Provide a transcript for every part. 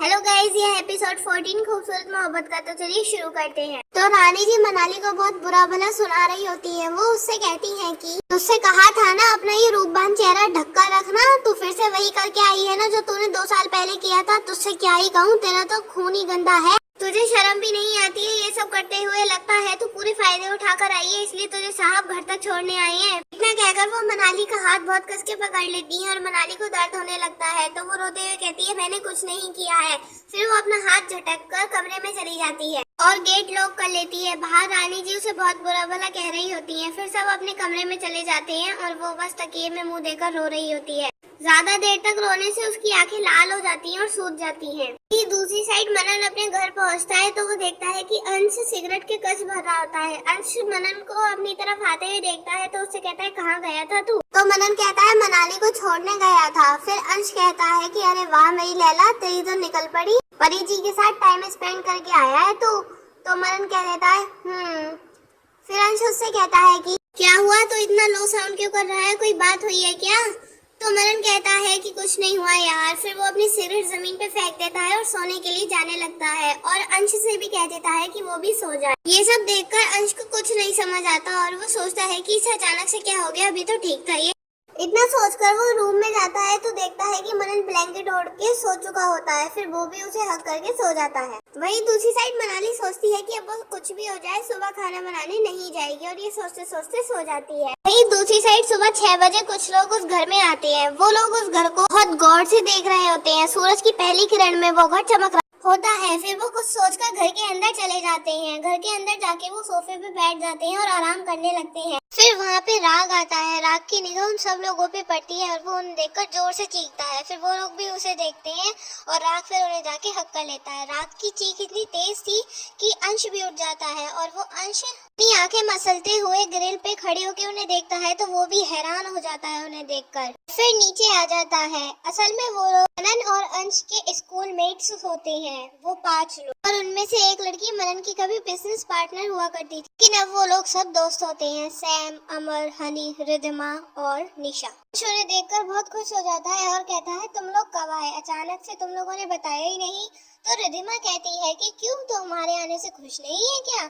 Hello guys, ये episode 14 खूबसूरत मोहब्बत का। तो चलिए शुरू करते हैं। तो रानी जी मनाली को बहुत बुरा भला सुना रही होती है। वो उससे कहती हैं कि तुझसे कहा था ना अपना ये रूपबान चेहरा ढककर रखना, तू फिर से वही करके आई है ना जो तूने 2 साल पहले किया था। तुझसे क्या ही कहूँ, तेरा तो खून ही गंदा है। तुझे शर्म भी नहीं आती है ये सब करते हुए। लगता है तू पूरे फायदे उठाकर आई है, इसलिए तुझे साहब घर तक छोड़ने आई है। इतना कहकर वो मनाली का हाथ बहुत कस के पकड़ लेती है और मनाली को दर्द होने लगता है। तो वो रोते हुए कहती है मैंने कुछ नहीं किया है। फिर वो अपना हाथ झटक कर कमरे में चली जाती है और गेट लॉक कर लेती है। बाहर रानी जी उसे बहुत बुरा भला कह रही होती है। फिर सब अपने कमरे में चले जाते हैं और वो बस तकिए में मुंह देकर रो रही होती है। ज्यादा देर तक रोने से उसकी आंखें लाल हो जाती हैं और सूज जाती हैं। दूसरी साइड मनन अपने घर पहुंचता है तो वो देखता है कि अंश सिगरेट के कच भर रहा होता है। अंश मनन को अपनी तरफ आते हुए देखता है तो उससे कहता है कहाँ गया था तू? तो मनन कहता है मनाली को छोड़ने गया था। फिर अंश कहता है कि अरे वाह मेरी लैला, तेरी तो निकल पड़ी, परी जी के साथ टाइम स्पेंड करके आया है तू। तो मनन कह देता है फिर अंश उससे कहता है कि क्या हुआ, तो इतना लो साउंड क्यों कर रहा है, कोई बात हुई है क्या? तो मनन कहता है कि कुछ नहीं हुआ यार। फिर वो अपनी सिगरेट जमीन पे फेंक देता है और सोने के लिए जाने लगता है और अंश से भी कह देता है कि वो भी सो जाए। ये सब देखकर अंश को कुछ नहीं समझ आता और वो सोचता है कि इसे अचानक से क्या हो गया, अभी तो ठीक था ये। इतना सोचकर वो रूम में जाता है तो देखता है कि मनन ब्लैंकेट ओढ़ के सो चुका होता है। फिर वो भी उसे हक करके सो जाता है। वहीं दूसरी साइड मनाली सोचती है कि अब वो कुछ भी हो जाए सुबह खाना बनाने नहीं जाएगी और ये सोचते सोचते सो जाती है। वहीं दूसरी साइड सुबह 6 बजे कुछ लोग उस घर में आते हैं। वो लोग उस घर को बहुत गौर से देख रहे होते हैं। सूरज की पहली किरण में वो घर चमक रहा होता है। फिर वो कुछ सोचकर घर के अंदर चले जाते हैं। घर के अंदर जाके वो सोफे पे बैठ जाते हैं और आराम करने लगते हैं। फिर वहाँ पे राग आता है। राग की निगाह उन सब लोगों पे पड़ती है और वो उन्हें देखकर जोर से चीखता है। फिर वो लोग भी उसे देखते हैं और राग फिर उन्हें जाके हक कर लेता है। राग की चीख इतनी तेज थी कि अंश भी उठ जाता है और वो अंश अपनी आंखें मसलते हुए ग्रिल पे खड़े होकर उन्हें देखता है तो वो भी हैरान हो जाता है उन्हें देखकर। फिर नीचे आ जाता है। असल में वो लोग मनन और अंश के स्कूल मेट्स होते हैं, वो 5 लोग, और उनमें से एक लड़की मनन की कभी बिजनेस पार्टनर हुआ करती थी। लेकिन अब वो लोग सब दोस्त होते हैं, सैम, अमर, हनी, रिद्धिमा और निशा। उन्हें देखकर बहुत खुश हो जाता है और कहता है तुम लोग कब आए, अचानक से तुम लोगों ने बताया ही नहीं। तो रिद्धिमा कहती है कि क्यों, तो हमारे आने से खुश नहीं है क्या?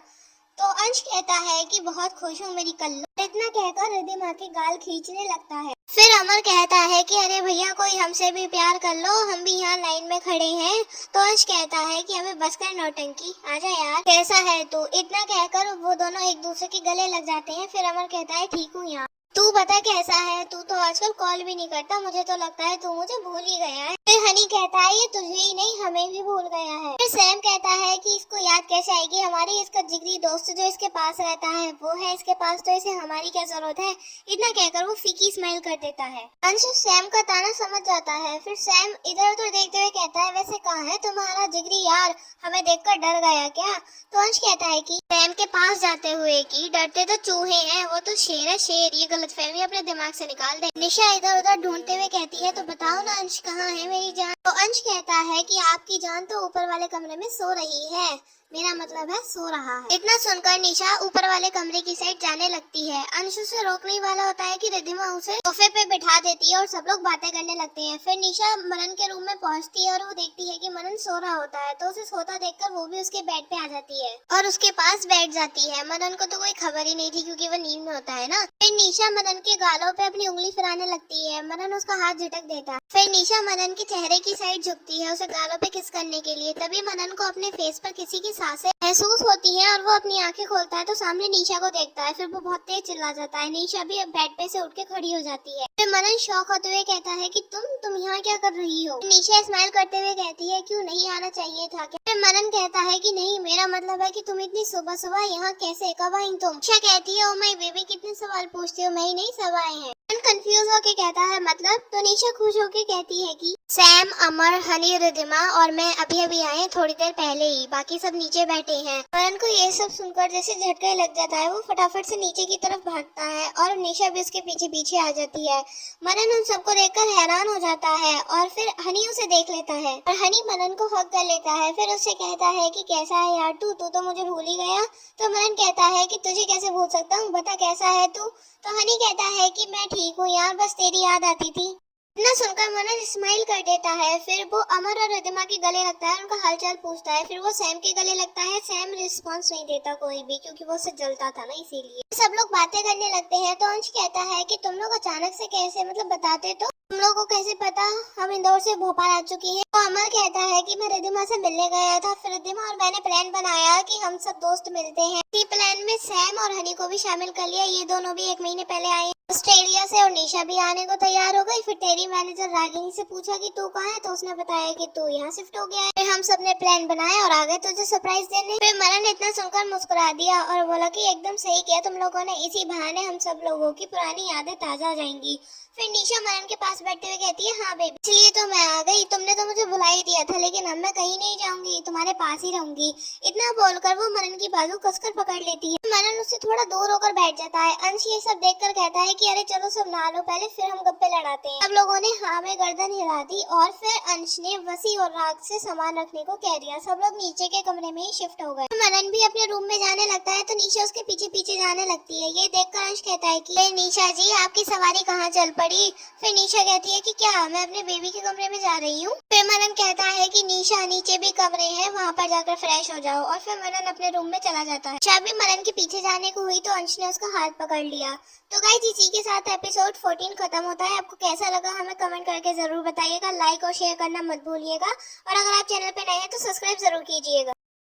तो अंश कहता है कि बहुत खुश हूँ मेरी कल्लो। इतना कहकर रिद्धिमा के गाल खींचने लगता है। फिर अमर कहता है कि अरे भैया कोई हमसे भी प्यार कर लो, हम भी यहाँ लाइन में खड़े हैं। तो अंश कहता है कि हमें बस कर नौटंकी, आजा यार, कैसा है तू? इतना कहकर वो दोनों एक दूसरे के गले लग जाते हैं। फिर अमर कहता है ठीक हूँ यार, तू बता कैसा है? तू तो आजकल कॉल भी नहीं करता, मुझे तो लगता है तू मुझे भूल ही गया है। फिर हनी कहता है ये तुझे ही नहीं हमें भी भूल गया है। फिर सैम कहता है कि इसको याद कैसे आएगी, हमारी इसका जिगरी दोस्त जो इसके पास रहता है वो है इसके पास, तो इसे हमारी क्या जरूरत है? इतना कहकर वो फीकी स्माइल कर देता है। अंश सैम का ताना समझ जाता है। फिर सैम इधर उधर देखते हुए कहता है वैसे कहाँ है तुम्हारा जिगरी यार, हमें देखकर डर गया क्या? तो अंश कहता है कि सैम के पास जाते हुए कि डरते तो चूहे हैं, वो तो शेर है शेर, ये गलतफहमी अपने दिमाग से निकाल दे। निशा इधर उधर ढूंढते हुए कहती है तो बताओ ना अंश कहाँ है मेरी जान? तो अंश कहता है कि आपकी जान तो ऊपर वाले कमरे में सो रही है, मेरा मतलब है सो रहा है। इतना सुनकर निशा ऊपर वाले कमरे की साइड जाने लगती है। अंश उसे रोकने वाला होता है कि रिद्धिमा उसे सोफे पे बिठा देती है और सब लोग बातें करने लगते हैं। फिर निशा मनन के रूम में पहुंचती है और वो देखती है कि मनन सो रहा होता है तो उसे सोता देखकर वो भी उसके बेड पे आ जाती है और उसके पास बैठ जाती है। मनन को तो कोई खबर ही नहीं थी क्योंकि वो नींद में होता है ना। फिर निशा मनन के गालों पे अपनी उंगली फिराने लगती है। मनन उसका हाथ झटक देता है। फिर निशा मनन के चेहरे की साइड झुकती है उसे गालों पे किस करने के लिए। तभी मनन को अपने फेस पर किसी की सांसें महसूस होती हैं और वो अपनी आंखें खोलता है तो सामने निशा को देखता है। फिर वो बहुत तेज चिल्ला जाता है। निशा भी बेड पे से उठ के खड़ी हो जाती है। फिर मनन शॉक होते हुए कहता है कि तुम यहाँ क्या कर रही हो? निशा स्माइल करते हुए कहती है क्यों नहीं आना चाहिए था क्या? फिर मनन कहता है कि नहीं, मेरा मतलब है कि तुम इतनी सुबह सुबह यहाँ कैसे, कब आई तुम? निशा कहती है ओ माय बेबी, कितने सवाल पूछती हो, मैं ही नहीं सब आए हैं। कंफ्यूज होके कहता है मतलब? तो निशा खुश होके कहती है कि सैम, अमर, हनी, रिद्धिमा और मैं अभी अभी आए थोड़ी देर पहले ही, बाकी सब नीचे बैठे हैं। मनन को ये सब सुनकर जैसे झटका लग जाता है। वो फटाफट से नीचे की तरफ भागता है और निशा भी उसके पीछे पीछे आ जाती है। मनन उन सबको देखकर हैरान हो जाता है और फिर हनी उसे देख लेता है और हनी मनन को हक कर लेता है। फिर उससे कहता है कि कैसा है यार तू तो मुझे भूल ही गया। तो मनन कहता है कि तुझे कैसे भूल सकता हूँ, बता कैसा है तू? तो हनी कहता है कि मैं ठीक हूँ यार, बस तेरी याद आती थी। इतना सुनकर मनन स्माइल कर देता है। फिर वो अमर और रिद्धिमा के गले लगता है, उनका हालचाल पूछता है। फिर वो सैम के गले लगता है। सैम रिस्पॉन्स नहीं देता कोई भी, क्योंकि वो उससे जलता था ना, इसीलिए। सब लोग बातें करने लगते हैं तो अंश कहता है कि तुम लोग अचानक से कैसे, मतलब बताते तो तुम लोगों को कैसे पता हम इंदौर से भोपाल आ चुकी हैं। तो अमर कहता है कि मैं रिद्धिमा से मिलने गया था, फिर रिद्धिमा और मैंने प्लान बनाया कि हम सब दोस्त मिलते हैं। इसी प्लान में सैम और हनी को भी शामिल कर लिया। ये दोनों भी 1 महीने पहले आए ऑस्ट्रेलिया से, और निशा भी आने को तैयार हो गई। फिर तेरी मैनेजर रागिनी से पूछा कि तू कहाँ है, तो उसने बताया कि तू यहाँ शिफ्ट हो गया है। फिर हम सब ने प्लान बनाया और आ गए तुझे सरप्राइज देने। फिर मनन ने इतना सुनकर मुस्कुरा दिया और बोला कि एकदम सही किया तुम लोगों ने, इसी बहाने हम सब लोगों की पुरानी यादें ताजा हो जाएंगी। फिर निशा मनन के पास बैठते हुए कहती है, हाँ बेबी, इसलिए तो मैं आ गई। तुमने तो मुझे बुला ही दिया था, लेकिन अब मैं कहीं नहीं जाऊंगी, तुम्हारे पास ही रहूंगी। इतना बोलकर वो मनन की बाजू कसकर पकड़ लेती है। मनन उससे थोड़ा दूर होकर बैठ जाता है। अंश ये सब देखकर कहता है कि अरे चलो सब नहा लो पहले, फिर हम गप्पे लड़ाते हैं। सब लोगों ने हाँ में गर्दन हिला दी और फिर अंश ने वसी और राग से सामान रखने को कह दिया। सब लोग नीचे के कमरे में ही शिफ्ट हो गए। मनन भी अपने रूम में जाने लगता है तो निशा उसके पीछे पीछे जाने लगती है। ये देखकर अंश कहता है कि निशा जी, आपकी सवारी कहाँ चल पड़ी। फिर निशा कहती है कि क्या मैं अपने बेबी के कमरे में जा रही हूँ। फिर मनन कहता है कि निशा नीचे भी कमरे हैं, वहाँ पर जाकर फ्रेश हो जाओ। और फिर मनन अपने रूम में चला जाता है। निशा भी मनन के पीछे जाने को हुई तो अंश ने उसका हाथ पकड़ लिया। तो गाइस, इसी के साथ एपिसोड 14 खत्म होता है। आपको कैसा लगा हमें कमेंट करके जरूर बताइएगा। लाइक और शेयर करना मत भूलिएगा, और अगर आप चैनल पे नए हैं तो सब्सक्राइब जरूर कीजिएगा।